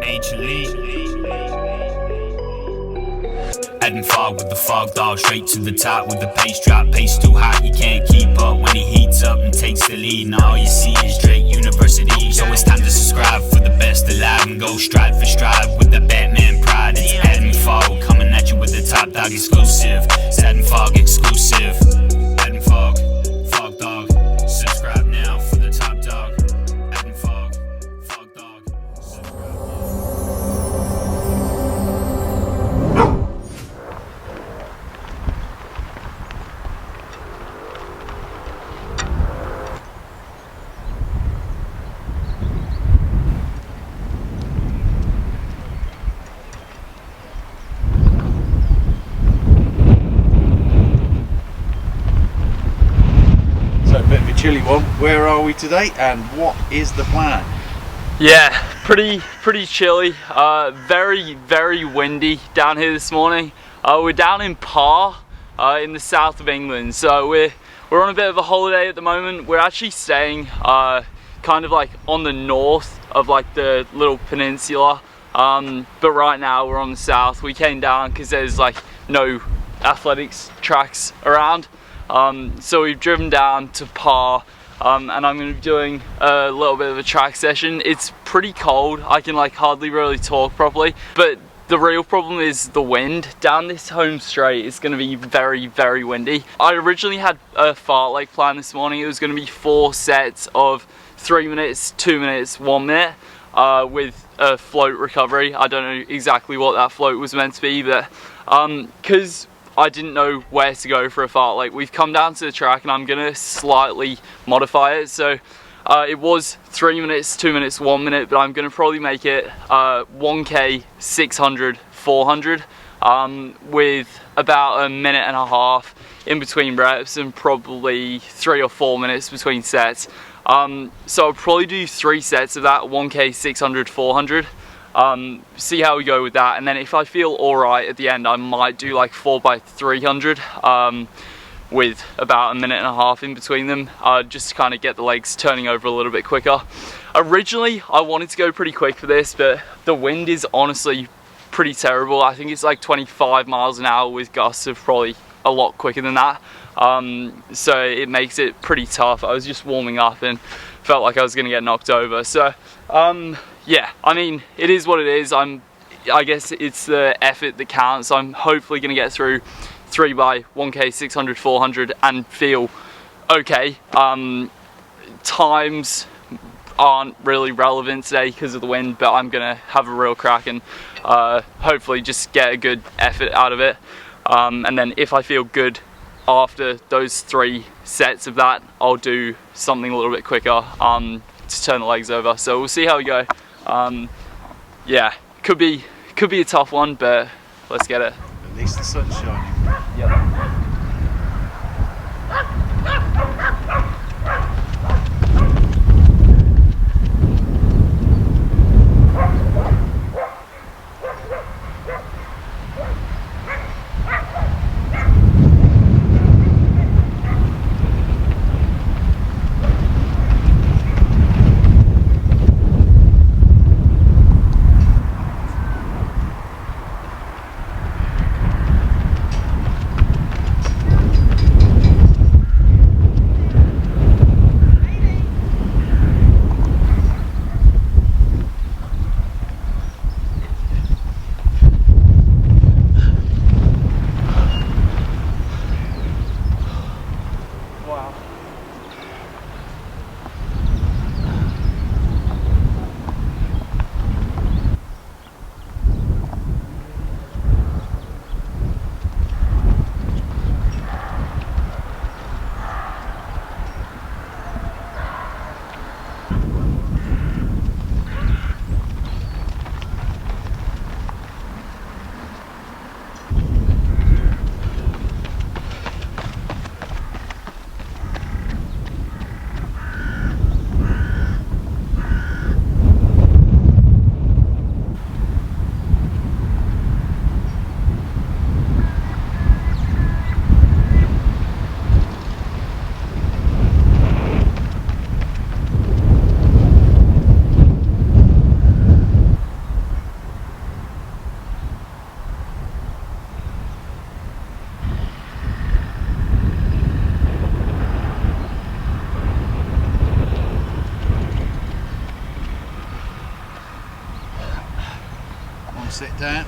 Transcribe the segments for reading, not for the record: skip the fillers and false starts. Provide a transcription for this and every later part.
H elite. Adding fog with the Fogdog, straight to the top with the pace drop. Pace too hot, you can't keep up when he heats up and takes the lead. And all you see is Drake University. So it's time to subscribe for the best alive and go stride for stride with the Batman pride. It's adding fog, coming at you with the Top Dog exclusive. It's adding fog exclusive. Adding fog, Fogdog. Subscribe now for the Top Dog. Adding fog, Fogdog. Subscribe now. A bit of a chilly one. Where are we today and what is the plan? Yeah, pretty chilly. Very windy down here this morning. We're down in Par in the south of England, so we're on a bit of a holiday at the moment. We're actually staying kind of like on the north of like the little peninsula, but right now we're on the south. We came down because there's like no athletics tracks around. So we've driven down to Par, and I'm going to be doing a little bit of a track session. It's pretty cold, I can like hardly really talk properly, but the real problem is the wind. Down this home straight it's going to be very windy. I originally had a fartlek plan this morning. It was going to be 4 sets of 3 minutes, 2 minutes, 1 minute, with a float recovery. I don't know exactly what that float was meant to be, but because I didn't know where to go for a fartlek, we've come down to the track and I'm gonna slightly modify it. So it was 3 minutes, 2 minutes, 1 minute, but I'm gonna probably make it 1K, 600, 400, with about a minute and a half in between reps and probably 3 or 4 minutes between sets. So I'll probably do 3 sets of that, 1K, 600, 400. See how we go with that, and then if I feel alright at the end I might do like 4x300 with about a minute and a half in between them, just to kind of get the legs turning over a little bit quicker. Originally I wanted to go pretty quick for this, but the wind is honestly pretty terrible. I think it's like 25 miles an hour with gusts of probably a lot quicker than that, so it makes it pretty tough. I was just warming up and felt like I was gonna get knocked over, so yeah, I mean, it is what it is. I guess it's the effort that counts. I'm hopefully going to get through 3 by 1K, 600, 400 and feel okay. Times aren't really relevant today because of the wind, but I'm going to have a real crack and hopefully just get a good effort out of it. And then if I feel good after those 3 sets of that, I'll do something a little bit quicker to turn the legs over. So we'll see how we go. Yeah, could be a tough one, but let's get it. At least the sun's shining. Yep. set down.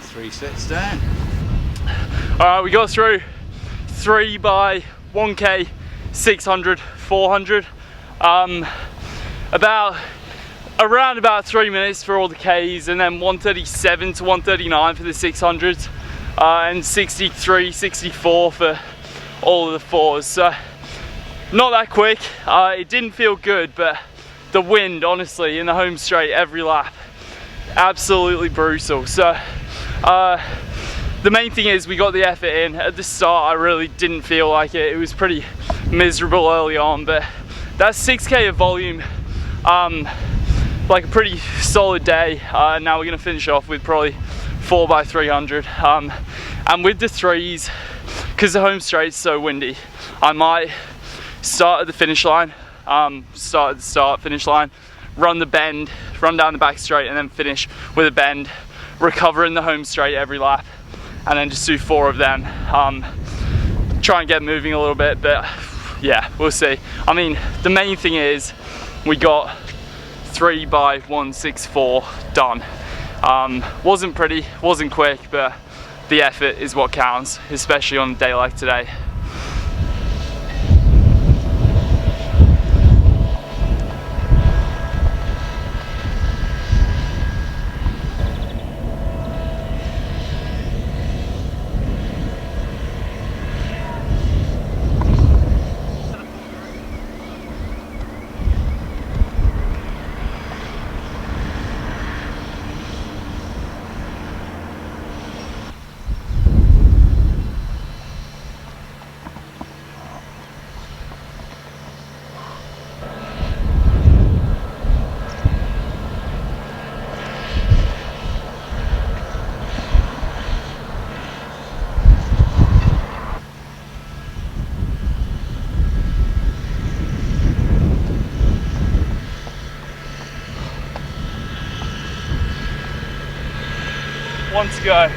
Three sets down. Alright, we got through 3 by 1k, 600, 400. Around about 3 minutes for all the Ks, and then 137 to 139 for the 600s, and 63, 64 for all of the 4s. So not that quick. It didn't feel good, but the wind, honestly, in the home straight every lap, absolutely brutal. So the main thing is we got the effort in. At the start I really didn't feel like it. It was pretty miserable early on, but that's 6k of volume, like a pretty solid day. Now we're going to finish off with probably 4 by 300, and with the 3s, because the home straight's so windy, I might start at the finish line, start at the start, finish line, run the bend, run down the back straight, and then finish with a bend, recover in the home straight every lap, and then just do 4 of them. Try and get moving a little bit, but yeah, we'll see. I mean, the main thing is we got 3 by 164 done. Wasn't pretty, wasn't quick, but the effort is what counts, especially on a day like today. one to go.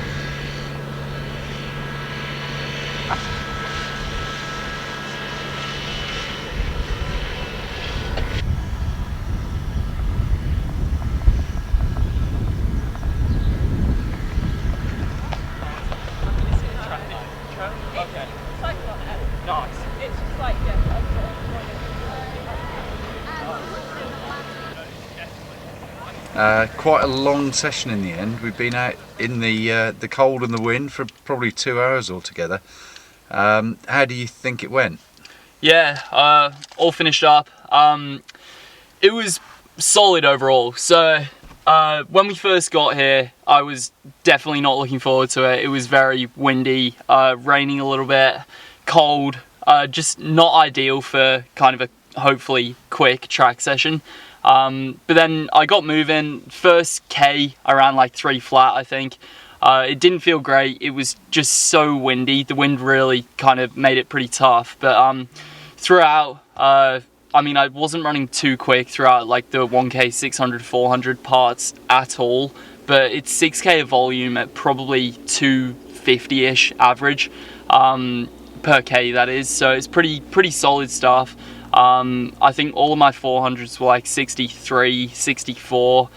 Okay. It's like that. Nice. It's just like, yeah. Quite a long session in the end. We've been out in the cold and the wind for probably 2 hours altogether. How do you think it went? Yeah, all finished up. It was solid overall. So when we first got here, I was definitely not looking forward to it. It was very windy, raining a little bit, cold, just not ideal for kind of a hopefully quick track session. But then I got moving. First K around like 3 flat, I think. It didn't feel great. It was just so windy. The wind really kind of made it pretty tough. But throughout, I mean, I wasn't running too quick throughout like the 1K, 600, 400 parts at all. But it's 6K of volume at probably 250-ish average per K, that is. So it's pretty solid stuff. I think all of my 400s were like 63, 64,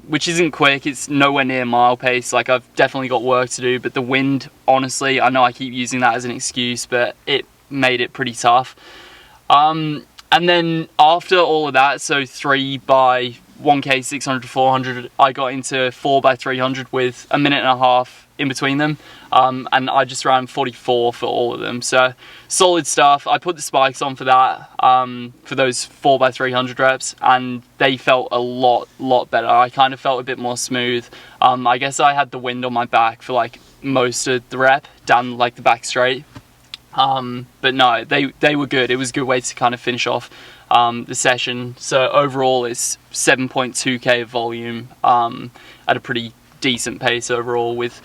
which isn't quick. It's nowhere near mile pace. Like, I've definitely got work to do, but the wind, honestly, I know I keep using that as an excuse, but it made it pretty tough. And then after all of that, so 3 by 1K, 600, 400, I got into 4 by 300 with a minute and a half in between them, and I just ran 44 for all of them. So solid stuff. I put the spikes on for that, for those 4 by 300 reps, and they felt a lot better. I kind of felt a bit more smooth. I guess I had the wind on my back for like most of the rep down like the back straight. But no, they were good. It was a good way to kind of finish off the session. So overall it's 7.2k of volume at a pretty decent pace overall, with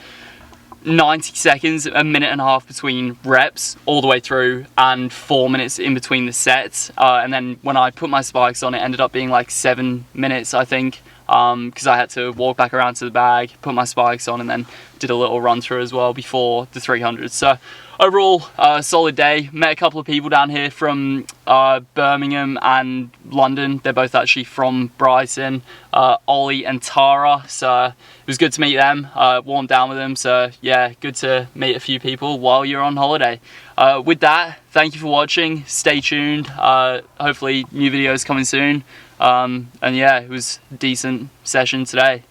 90 seconds, a minute and a half between reps all the way through, and 4 minutes in between the sets. And then when I put my spikes on, it ended up being like 7 minutes, I think, because I had to walk back around to the bag, put my spikes on, and then did a little run through as well before the 300. So overall, solid day. Met a couple of people down here from Birmingham and London. They're both actually from Brighton, Ollie and Tara. So it was good to meet them, warmed down with them. So yeah, good to meet a few people while you're on holiday. With that, thank you for watching. Stay tuned. Hopefully new videos coming soon. And yeah, it was a decent session today.